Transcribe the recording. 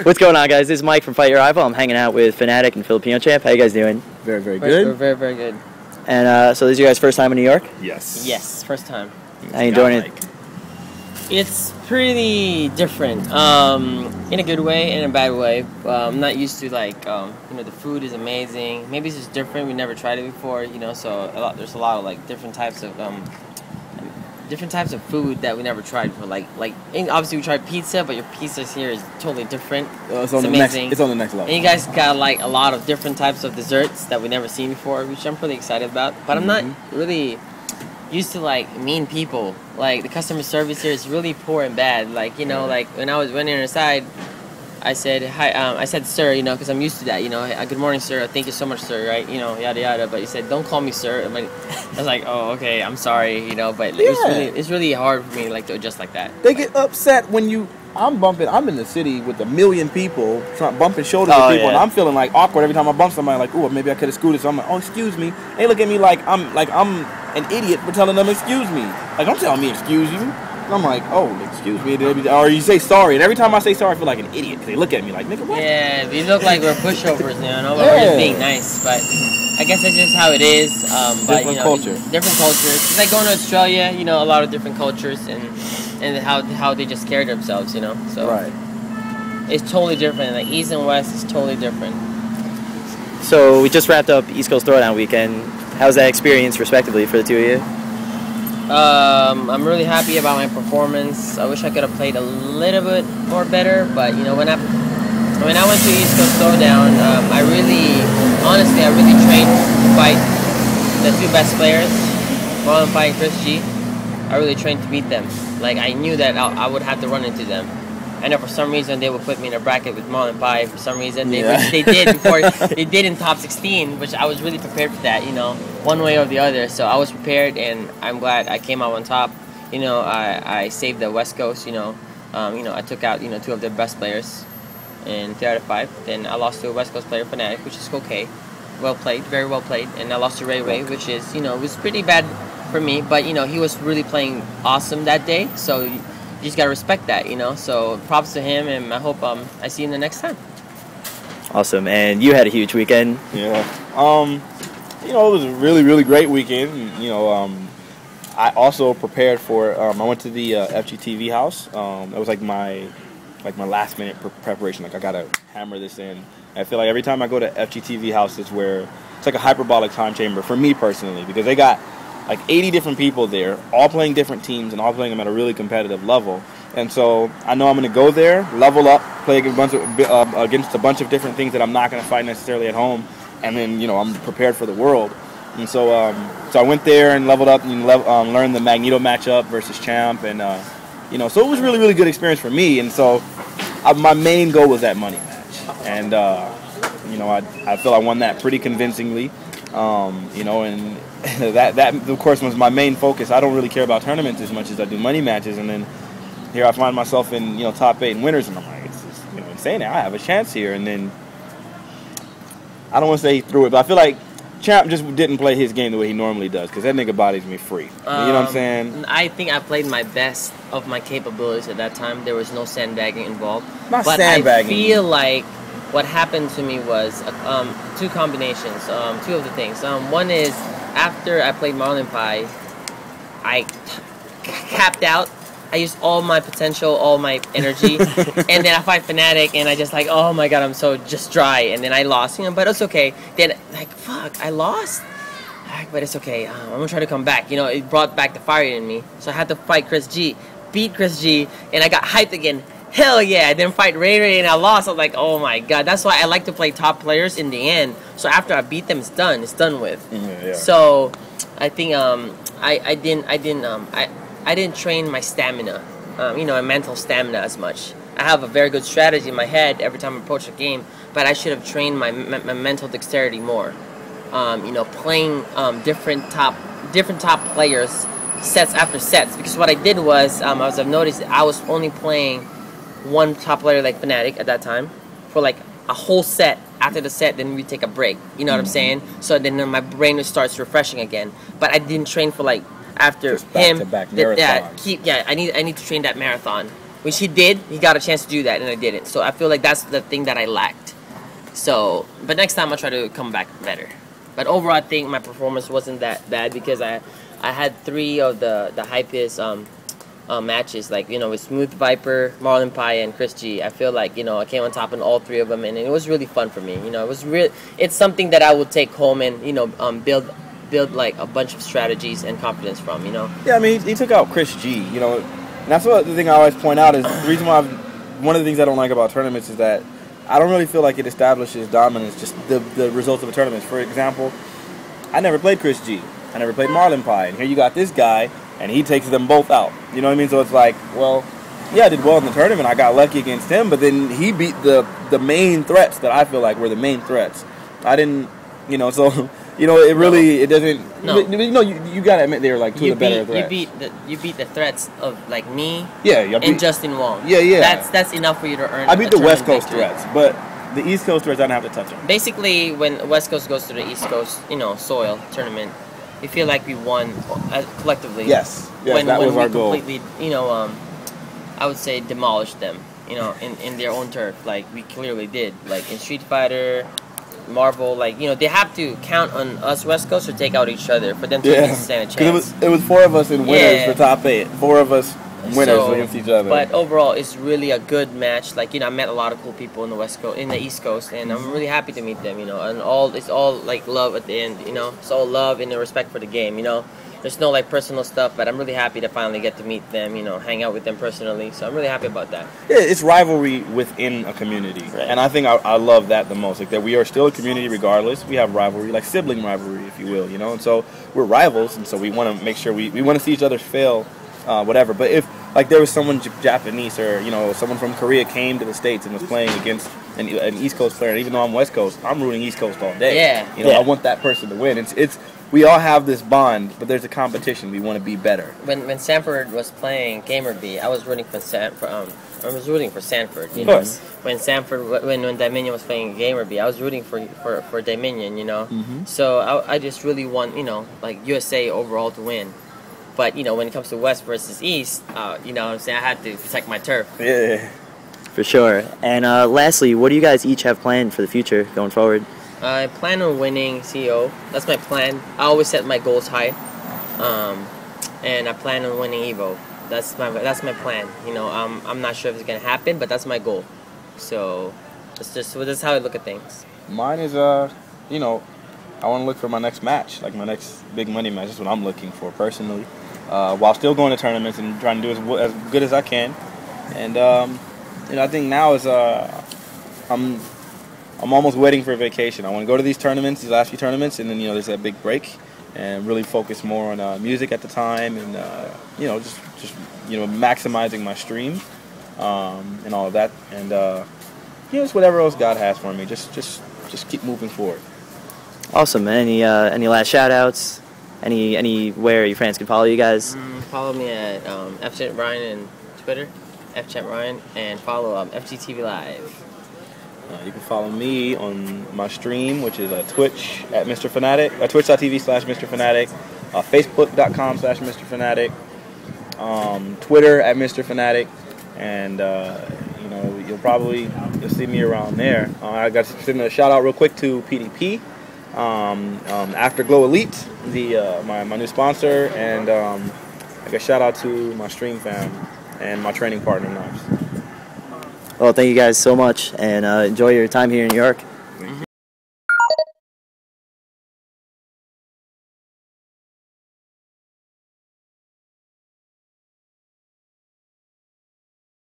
What's going on, guys? This is Mike from Fight Your Rival. I'm hanging out with Fanatiq and Filipino Champ. How you guys doing? Very, very good. We're very, very good. And so this is your guys' first time in New York? Yes. Yes, first time. How you enjoying it? It's pretty different, in a good way and in a bad way. I'm not used to the food is amazing. Maybe it's just different. We never tried it before, So there's a lot of different types of food that we never tried before. Obviously we tried pizza, but your pizzas here is totally different. It's amazing. It's on the next level. And you guys got a lot of different types of desserts that we never seen before, which I'm pretty excited about. But I'm not really used to mean people. The customer service here is really poor and bad. When I was running inside, I said hi. I said sir, because I'm used to that. Good morning, sir. Thank you so much, sir. Right? Yada yada. But he said, don't call me sir. I was like, oh, okay. I'm sorry. But it's really hard for me to adjust like that. They get upset when I'm bumping. I'm in the city with 1 million people, bumping shoulders with people, and I'm feeling awkward every time I bump somebody. Ooh, maybe I could have scooted. So I'm like, oh, excuse me. They look at me like I'm an idiot for telling them excuse me. Don't tell me excuse you. And I'm like, oh, excuse me. Or you say sorry, and every time I say sorry, I feel like an idiot because they look at me like, nigga, what? Yeah, we look like we're pushovers, but we're just being nice. But I guess that's just how it is. Different culture. Different cultures. It's like going to Australia. A lot of different cultures and how they just carry themselves. So right. It's totally different. East and West is totally different. So we just wrapped up East Coast Throwdown weekend. How's that experience, respectively, for the two of you? I'm really happy about my performance. I wish I could have played a little bit more better, but when I went to East Coast Throwdown, I really trained to fight the two best players, Marlon Pai and Chris G. I really trained to beat them. I knew that I would have to run into them. I know for some reason they would put me in a bracket with Marlon Pai. For some reason they did before they did in top 16, which I was really prepared for that, one way or the other. So I was prepared, and I'm glad I came out on top. I saved the West Coast. I took out two of their best players in 3 out of 5. Then I lost to a West Coast player, Fanatiq, which is okay, well played, very well played. And I lost to Ray Ray, which is was pretty bad for me, but he was really playing awesome that day. So you just gotta respect that, So props to him, and I hope I see him the next time. Awesome, and you had a huge weekend. Yeah. It was a really, really great weekend. I also prepared for. I went to the FGTV house. That was my last minute preparation. I gotta hammer this in. I feel like every time I go to FGTV house, it's a hyperbolic time chamber for me personally, because they got 80 different people there, all playing different teams and all playing them at a really competitive level. And so I know I'm going to go there, level up, play against a bunch of different things that I'm not going to fight necessarily at home, and then I'm prepared for the world. And so I went there and leveled up and learned the Magneto matchup versus Champ, and so it was really, really good experience for me. And so my main goal was that money match, and I feel I won that pretty convincingly. And that of course was my main focus. I don't really care about tournaments as much as I do money matches, and then here I find myself in top 8 and winners, and I'm like, it's just insane. I have a chance here, and then I don't want to say he threw it, but I feel like Champ just didn't play his game the way he normally does, because that nigga bodies me free. You know what I'm saying? I think I played my best of my capabilities at that time. There was no sandbagging involved. Not sandbagging. I feel like what happened to me was two combinations, two of the things. One is, after I played Marlon Pai, I capped out. I used all my potential, all my energy, and then I fight Fanatiq, and I just oh my god, I'm so just dry, and then I lost. But it's okay. Then fuck, I lost. But it's okay. I'm gonna try to come back. It brought back the fire in me, so I had to fight Chris G, beat Chris G, and I got hyped again. Hell yeah, I didn't fight Ray Ray and I lost. I was like, oh my god. That's why I like to play top players in the end. So after I beat them, it's done. It's done with. Yeah. So I think I didn't train my stamina, my mental stamina as much. I have a very good strategy in my head every time I approach a game, but I should have trained my mental dexterity more. Playing different top players sets after sets, because what I did was, as I've noticed, I was only playing one top player like Fanatiq at that time for a whole set. After the set, then we take a break. You know what I'm saying? So then my brain starts refreshing again. But I didn't train for after just back him. to back marathon. I need to train that marathon. which he did. He got a chance to do that, and I didn't. So I feel like that's the thing that I lacked. So, but next time I'll try to come back better. But overall, I think my performance wasn't that bad because I had 3 of the hypest matches, like, you know, with Smooth Viper, Marlon Pie, and Chris G. I feel like, you know, I came on top in all 3 of them, and it was really fun for me. You know, it's something that I will take home and, you know, build like a bunch of strategies and confidence from, you know. Yeah, I mean, he took out Chris G. You know, and that's what the thing I always point out is the reason why one of the things I don't like about tournaments is that I don't really feel like it establishes dominance, just the results of a tournament. For example, I never played Chris G. I never played Marlon Pie. And here you got this guy, and he takes them both out. You know what I mean? So it's like, well, yeah, I did well in the tournament. I got lucky against him, but then he beat the main threats that I feel like were the main threats. I didn't, you know, so... You know, it really, it doesn't... No. You know, you got to admit they were, like, 2 of the better threats. You beat the threats of, like, me and Justin Wong. Yeah. That's enough for you to earn I beat the West Coast victory. threats, but the East Coast threats I didn't have to touch them. Basically, when West Coast goes to the East Coast, you know, soil tournament, we feel like we won collectively. Yes, that was our goal. When we completely, you know, I would say demolished them, you know, in their own turf, like we clearly did. Like in Street Fighter... Marvel, like, you know, they have to count on us West Coast to take out each other for them to even stand a chance. It was 4 of us in winners for top 8. 4 of us winners against each other. But overall, it's really a good match. Like, you know, I met a lot of cool people in the West Coast, in the East Coast, and I'm really happy to meet them. You know, and it's all like love at the end. You know, it's all love and the respect for the game. You know. There's no like personal stuff, but I'm really happy to finally get to meet them, you know, hang out with them personally. So I'm really happy about that. Yeah, it's rivalry within a community. Right. And I think I love that the most. Like that we are still a community regardless. We have rivalry, like sibling rivalry, if you will, you know. And so we're rivals, and so we want to make sure we want to see each other fail, whatever. But if like there was someone Japanese or, you know, someone from Korea came to the States and was playing against an East Coast player, and even though I'm West Coast, I'm rooting East Coast all day. Yeah. You know, I want that person to win. It's we all have this bond, but there's a competition. We want to be better. When Sanford was playing Gamer B, I was rooting for Sanford. You Of know, course. when Dominion was playing Gamer B, I was rooting for Dominion. You know, Mm-hmm. so I just really want, you know, like USA overall to win. But you know, when it comes to West versus East, you know what I'm saying, I had to protect my turf. Yeah. For sure. And lastly, what do you guys each have planned for the future going forward? I plan on winning CO. That's my plan. I always set my goals high, and I plan on winning Evo. That's my plan. You know, I'm not sure if it's gonna happen, but that's my goal. So that's how I look at things. Mine is you know, I want to look for my next match, like my next big money match. That's what I'm looking for personally, while still going to tournaments and trying to do as good as I can. And you know, I think now is I'm almost waiting for a vacation. I want to go to these tournaments, these last few tournaments, and then, you know, there's that big break, and really focus more on music at the time, and you know, just you know, maximizing my stream, and all of that, and you know, just whatever else God has for me. Just keep moving forward. Awesome, man. Any last shout outs? Anywhere your fans can follow you guys? Follow me at FChat Ryan on Twitter, FChat Ryan, and follow FGTV Live. You can follow me on my stream, which is Twitch at Mr. Fanatiq, twitch.tv/Mr. Fanatiq, Facebook.com/Mr. Fanatiq, Twitter at Mr. Fanatiq, and you know, you'll see me around there. I got to send a shout out real quick to PDP, Afterglow Elite, my new sponsor, and I got shout out to my stream fam and my training partner Knives. Well, thank you guys so much, and enjoy your time here in New York.